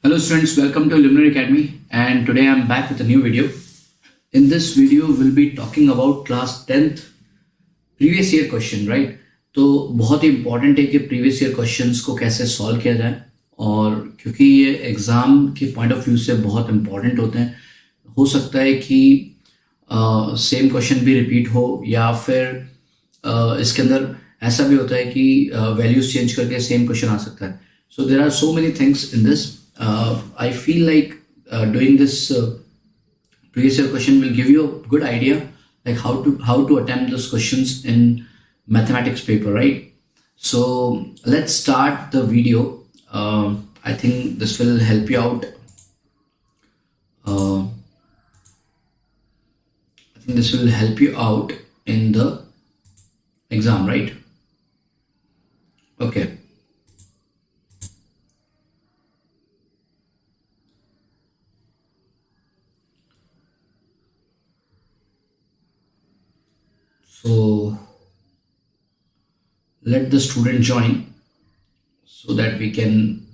Hello students, welcome to Luminary Academy, and today I'm back with a new video. In this video we'll be talking about class 10th previous year question, right? तो बहुत ही important है कि previous year questions को कैसे solve किया जाए, और क्योंकि ये exam के point of view से बहुत important होते हैं, हो सकता है कि same question भी repeat हो, या फिर इसके अंदर ऐसा भी होता है कि values change करके same question आ सकता है. So there are so many things in this. I feel like doing this previous year question will give you a good idea like how to attempt those questions in mathematics paper, right? So let's start the video. I think this will help you out. I think this will help you out in the exam, right? Okay. So let the student join so that we can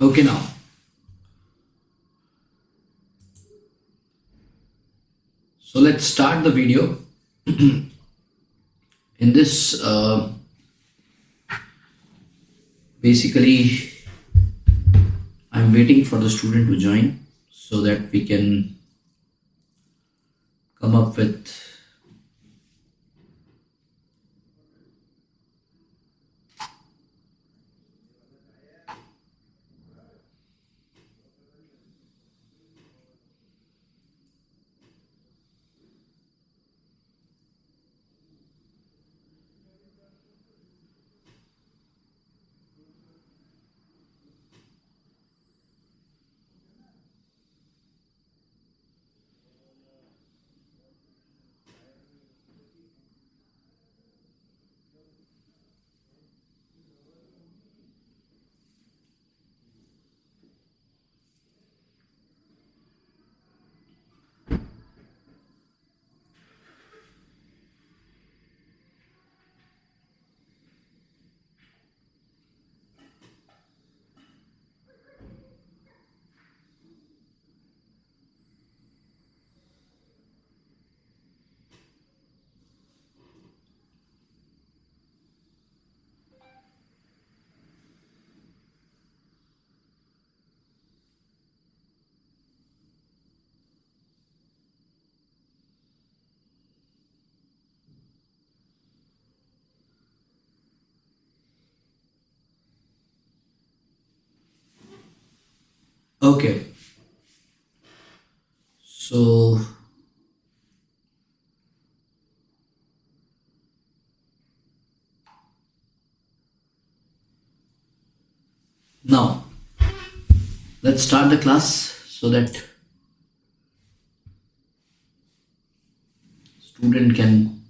okay now. So let's start the video. In this, basically, I'm waiting for the student to join so that we can come up with okay. So now let's start the class so that student can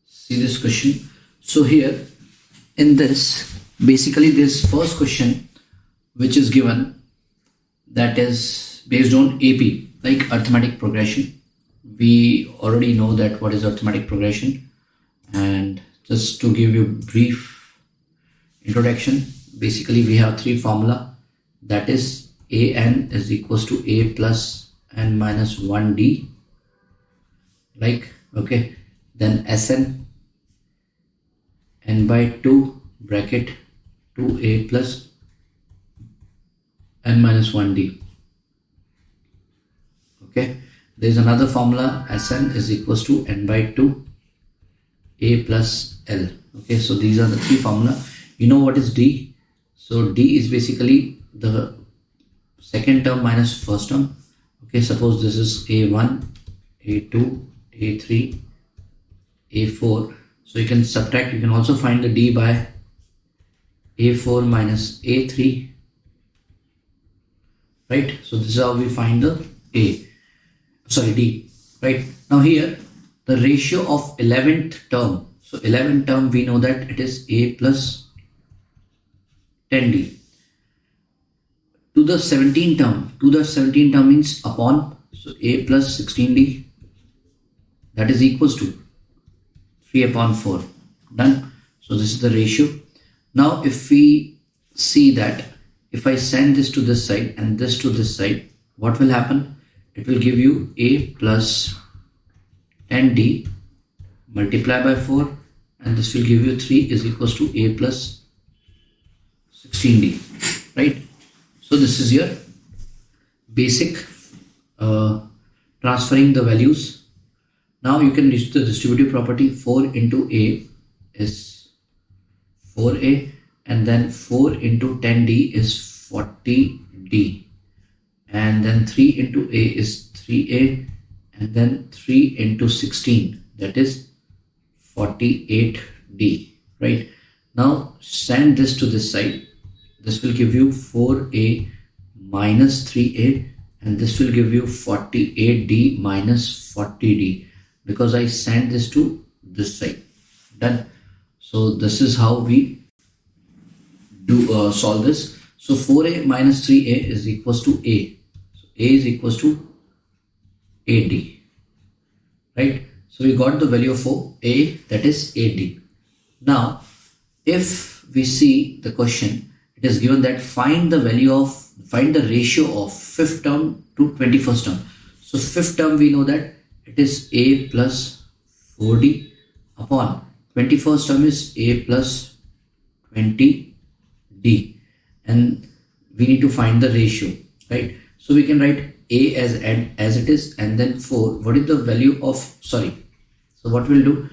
see this question. So here in this, basically this first question which is given, that is based on AP, like arithmetic progression. We already know that what is arithmetic progression, and just to give you brief introduction, basically we have three formula: that is an is equals to a plus n minus 1d, like, okay. Then Sn n by 2 bracket 2a plus n minus 1d. Okay, there is another formula, Sn is equals to n by 2 a plus l. Okay, so these are the three formula. You know what is d? So d is basically the second term minus first term. Okay, suppose this is a1, a2, a3, a4. So you can subtract, you can also find the d by a4 minus a3, right? So this is how we find the d, right? Now here the ratio of 11th term. So 11th term, we know that it is a plus 10d. To the 17th term, means upon, so a plus 16d, that is equals to 3 upon 4. Done. So this is the ratio. Now if we see that if I send this to this side and this to this side, what will happen? It will give you a plus 10d multiply by 4, and this will give you 3 is equals to a plus 16d, right? So this is your basic transferring the values. Now you can use the distributive property. 4 into a is 4a, and then 4 into 10d is 40d, and then 3 into a is 3a, and then 3 into 16, that is 48d, right? Now send this to this side. This will give you 4a minus 3a, and this will give you 48d minus 40d, because I send this to this side. Done. So this is how we do solve this. So 4a minus 3a is equals to a. So a is equals to 8d, right? So we got the value of a, that is 8d. Now if we see the question, it is given that find the ratio of fifth term to 21st term. So fifth term, we know that it is a plus 4d upon 21st term is a plus 20d, and we need to find the ratio, right? So we can write a as it is, and then 4. What is the value of, so what we'll do,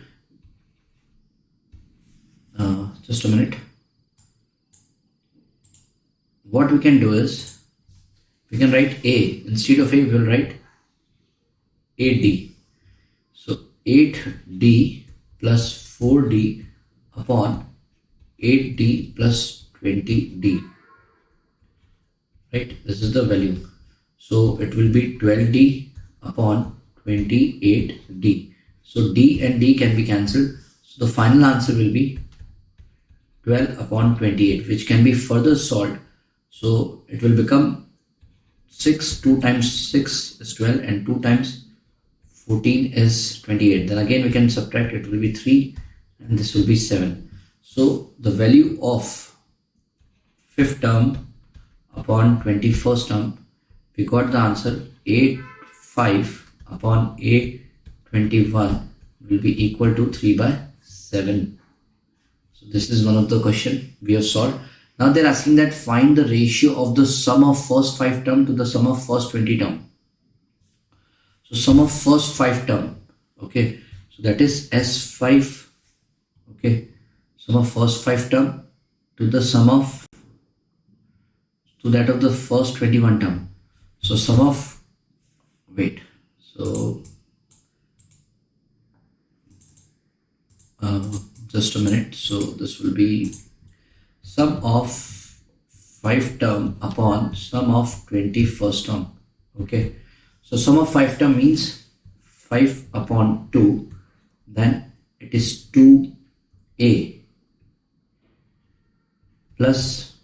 just a minute. What we can do is, we can write a, instead of a we will write 8d. So 8d plus 4d upon 8d plus 20d, right? This is the value. So it will be 12d upon 28d. So d and d can be cancelled. So the final answer will be 12 upon 28, which can be further solved. So it will become 6, 2 times 6 is 12, and 2 times 14 is 28. Then again we can subtract, it will be 3, and this will be 7. So the value of fifth term upon 21st term, we got the answer A5 upon A21 will be equal to 3 by 7. So this is one of the question we have solved. Now they're asking that find the ratio of the sum of first 5 term to the sum of first 20 term. So sum of first 5 term, okay, so that is S5, okay, sum of first 5 term to the sum of, to that of the first 21 term. So sum of, just a minute. So this will be sum of 5 term upon sum of 21st term, okay. So sum of 5 term means 5 upon 2, then it is 2a plus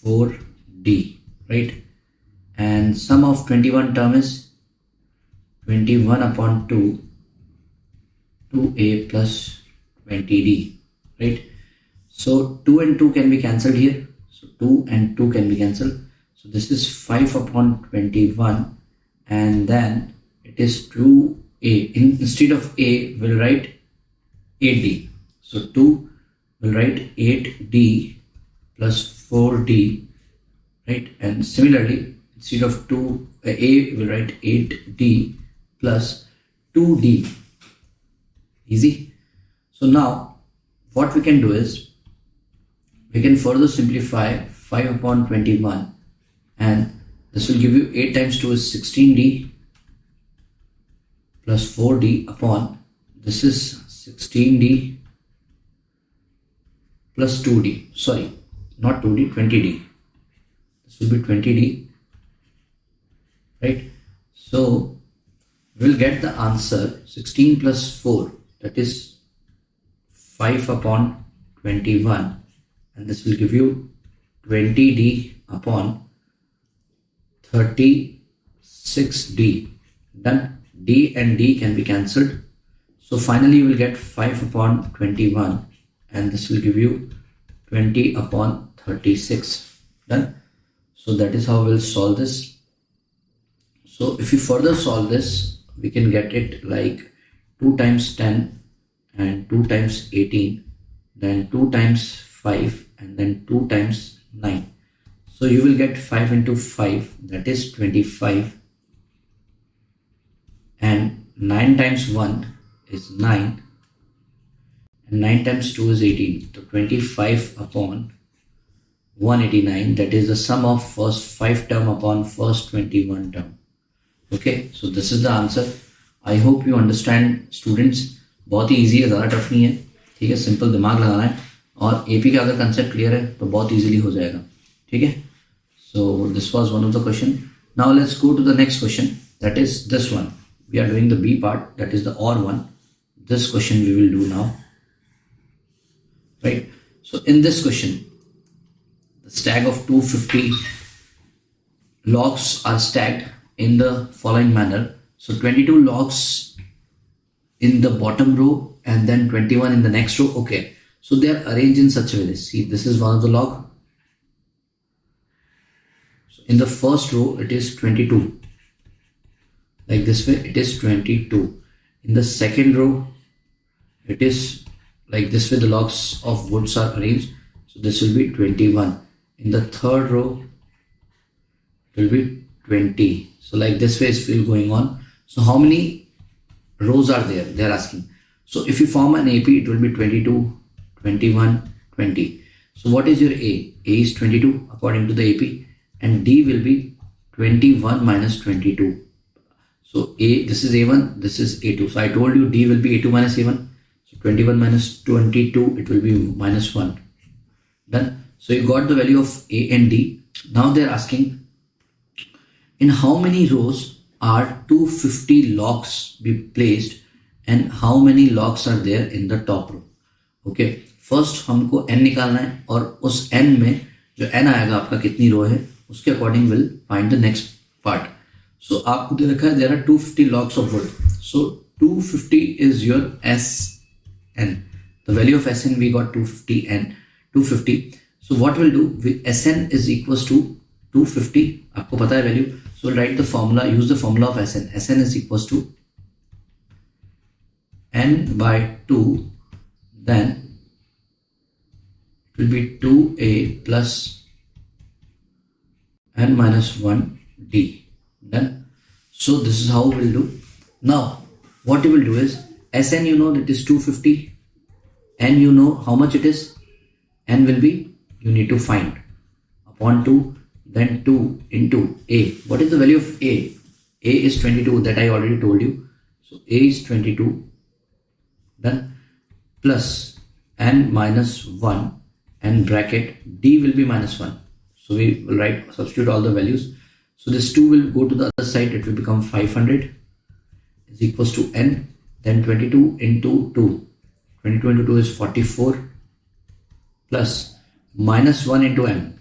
4d, right? And sum of 21 term is 21 upon 2, 2a plus 20d, right? So 2 and 2 can be cancelled here. So 2 and 2 can be cancelled. So this is 5 upon 21, and then it is 2a. Instead of a, we'll write 8d. So 2 will write 8d plus 4d, right? And similarly, instead of 2a, we'll write 8d plus 2d. Easy. So now what we can do is we can further simplify 5 upon 21, and this will give you 8 times 2 is 16d plus 4d upon this is 16d plus 2d. Sorry, not 2d, 20d. This will be 20d, right? So we'll get the answer 16 plus 4, that is 5 upon 21, and this will give you 20d upon 36d. Done. D and D can be cancelled. So finally you will get 5 upon 21, and this will give you 20 upon 36. Done. So that is how we'll solve this. So if you further solve this, we can get it like 2 times 10 and 2 times 18, then 2 times 5, and then 2 times 9. So you will get 5 into 5, that is 25, and 9 times 1 is 9, and 9 times 2 is 18. So 25 upon 189, that is the sum of first 5 term upon first 21 term. Okay, so this is the answer. I hope you understand students. बहुत ही easy है, ज़्यादा tough नहीं है, ठीक है. Simple दिमाग लगाना है, और एपी का अगर कंसेप्ट क्लियर है तो बहुत इजीली हो जाएगा, ठीक है. So this was one of the question. Now let's go to the next question, that is this one. We are doing the B part, that is the or one. This question we will do now, right. So in this question the stack of 250 logs are stacked in the following manner. So 22 logs in the bottom row and then 21 in the next row. Okay, so they are arranged in such a way. See, this is one of the log. So in the first row it is 22, like this way it is 22. In the second row it is like this way, the logs of woods are arranged, so this will be 21. In the third row it will be 20. So like this way it's still going on. So how many rows are there, they are asking. So if you form an AP, it will be 22, 21, 20. So what is your A? A is 22 according to the AP, and D will be 21 minus 22. So A, this is A1, this is A2. So I told you D will be A2 minus A1. So 21 minus 22, it will be minus 1. Done. So you got the value of A and D. Now they are asking, in how many rows are 250 logs be placed, and how many logs are there in the top row. Okay, first हमको n निकालना है, और उस n में जो n आएगा आपका कितनी रो है, उसके according will find the next part. So आपको दे रखा है there are 250 logs of wood. So 250 is your SN. The value of SN we got 250. So what we'll do, SN is equals to 250. आपको पता है value. So we'll write the formula, use the formula of SN. SN is equals to n by 2, then it will be 2a plus n minus 1d. Done. So this is how we'll do. Now what you will do is, SN you know that is 250, n you know how much it is, n will be, you need to find, upon 2, then 2 into A. What is the value of A? A is 22, that I already told you. So A is 22, then plus n minus 1, and bracket D will be minus 1. So we will substitute all the values. So this 2 will go to the other side, it will become 500 is equals to n, then 22 into 2. 22 into 2 is 44, plus minus 1 into n.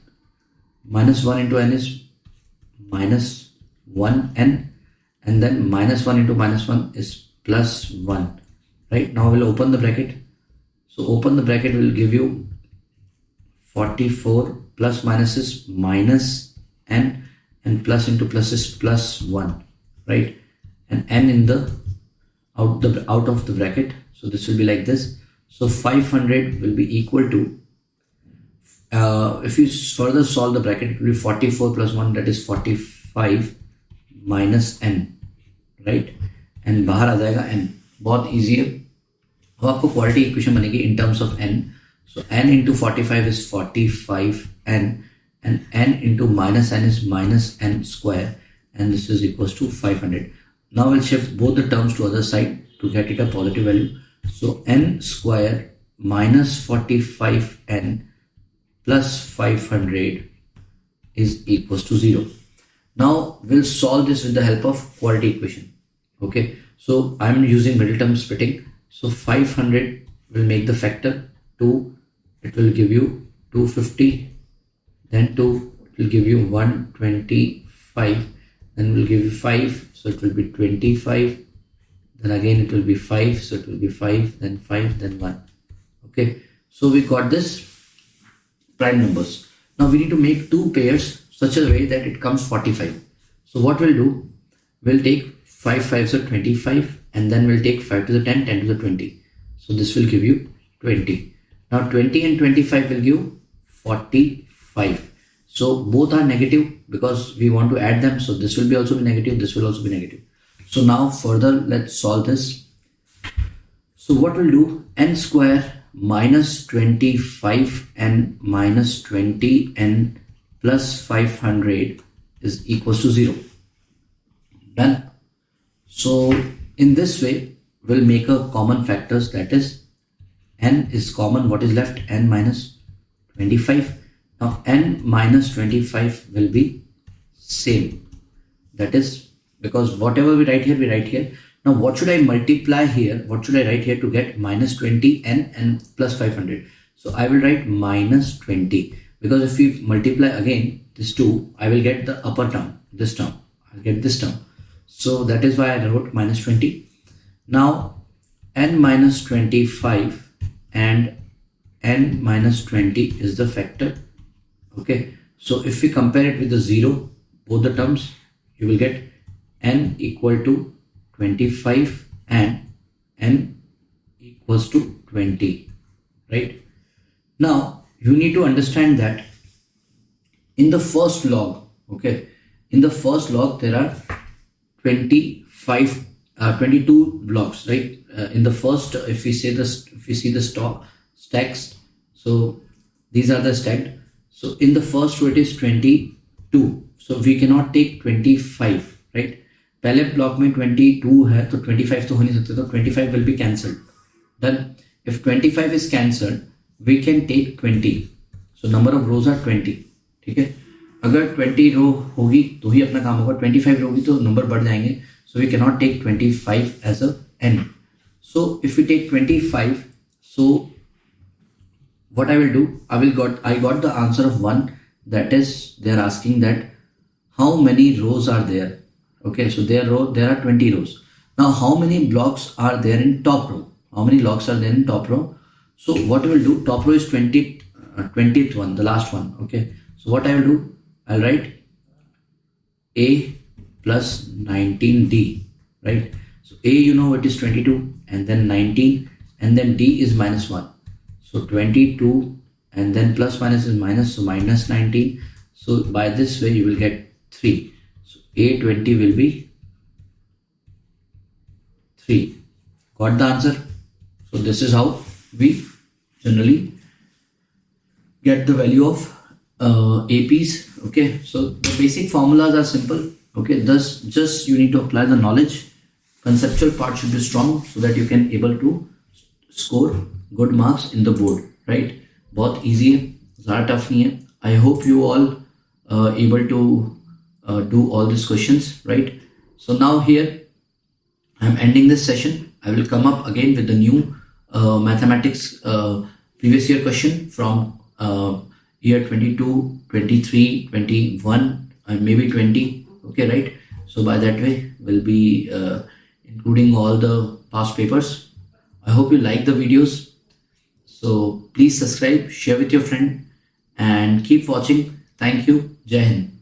Minus 1 into n is minus 1n, and then minus 1 into minus 1 is plus 1. Right, now we'll open the bracket. So open the bracket will give you 44 plus minus is minus n, and plus into plus is plus 1, right? And n in the out of the bracket, so this will be like this. So 500 will be equal to, if you further solve the bracket, it will be 44 plus 1, that is 45 minus n, right? And बाहर आ जाएगा n, बहुत easy है. अब आपको quality equation बनेगी in terms of n. So n into 45 is 45n, and n into minus n is minus n square, and this is equals to 500. Now we'll shift both the terms to other side to get it a positive value. So n square minus 45n plus 500 is equals to 0. Now we'll solve this with the help of quality equation. Okay, so I'm using middle term splitting. So 500 will make the factor 2, it will give you 250, then 2, it will give you 125, then will give you 5, so it will be 25, then again it will be 5, so it will be 5, then 5, then 1. Okay, so we got this prime numbers. Now we need to make two pairs such a way that it comes 45. So what we'll do, we'll take 5 5s are 25, and then we'll take 5 to the 10, 10 to the 20. So this will give you 20. Now 20 and 25 will give 45. So both are negative because we want to add them. So this will be also be negative, this will also be negative. So now further let's solve this. So what we'll do, n square minus 25n minus 20n plus 500 is equals to 0. Done. So in this way we'll make a common factors, that is n is common, what is left, n minus 25. Now n minus 25 will be same, that is because whatever we write here, we write here. Now what should I multiply here, what should I write here to get minus 20n and plus 500? So I will write minus 20, because if we multiply again this 2, I will get the upper term, this term, I'll get this term. So that is why I wrote minus 20. Now n minus 25 and n minus 20 is the factor. Okay, so if we compare it with the 0, both the terms, you will get n equal to 25 and n equals to 20, right? Now you need to understand that in the first log, okay, in the first log there are 22 blocks, right? In the first, if we see the stacks, so these are the stacked. So in the first row it is 22, so we cannot take 25, right? पहले block में 22 है तो 25 तो हो नहीं सकते, तो 25 will be cancelled. Then if 25 is cancelled, we can take 20. So number of rows are 20. ठीक है, अगर 20 रो होगी तो ही अपना काम होगा, 25 रो होगी तो नंबर बढ़ जाएंगे. So we cannot take 25 as a n. So if we take 25, so what I will do, I got the answer of 1, that is they are asking that how many rows are there. Okay, so there are 20 rows. Now how many blocks are there in top row? How many blocks are there in top row? So what we will do, top row is 20th one, the last one. Okay, so what I will do, I'll write A plus 19D, right? So A, you know, it is 22, and then 19, and then D is minus 1. So 22, and then plus minus is minus, so minus 19. So by this way you will get 3. So A20 will be 3. Got the answer? So this is how we generally get the value of APs. Okay, so the basic formulas are simple. Okay, thus just you need to apply the knowledge. Conceptual part should be strong so that you can able to score good marks in the board, right? बहुत easy है, ज़्यादा tough नहीं है. I hope you all able to do all these questions, right? So now here I am ending this session. I will come up again with the new mathematics previous year question from year 22, 23, 21 and maybe 20. Okay, right? So by that way we'll be including all the past papers. I hope you like the videos. So please subscribe, share with your friend and keep watching. Thank you. Jai Hind.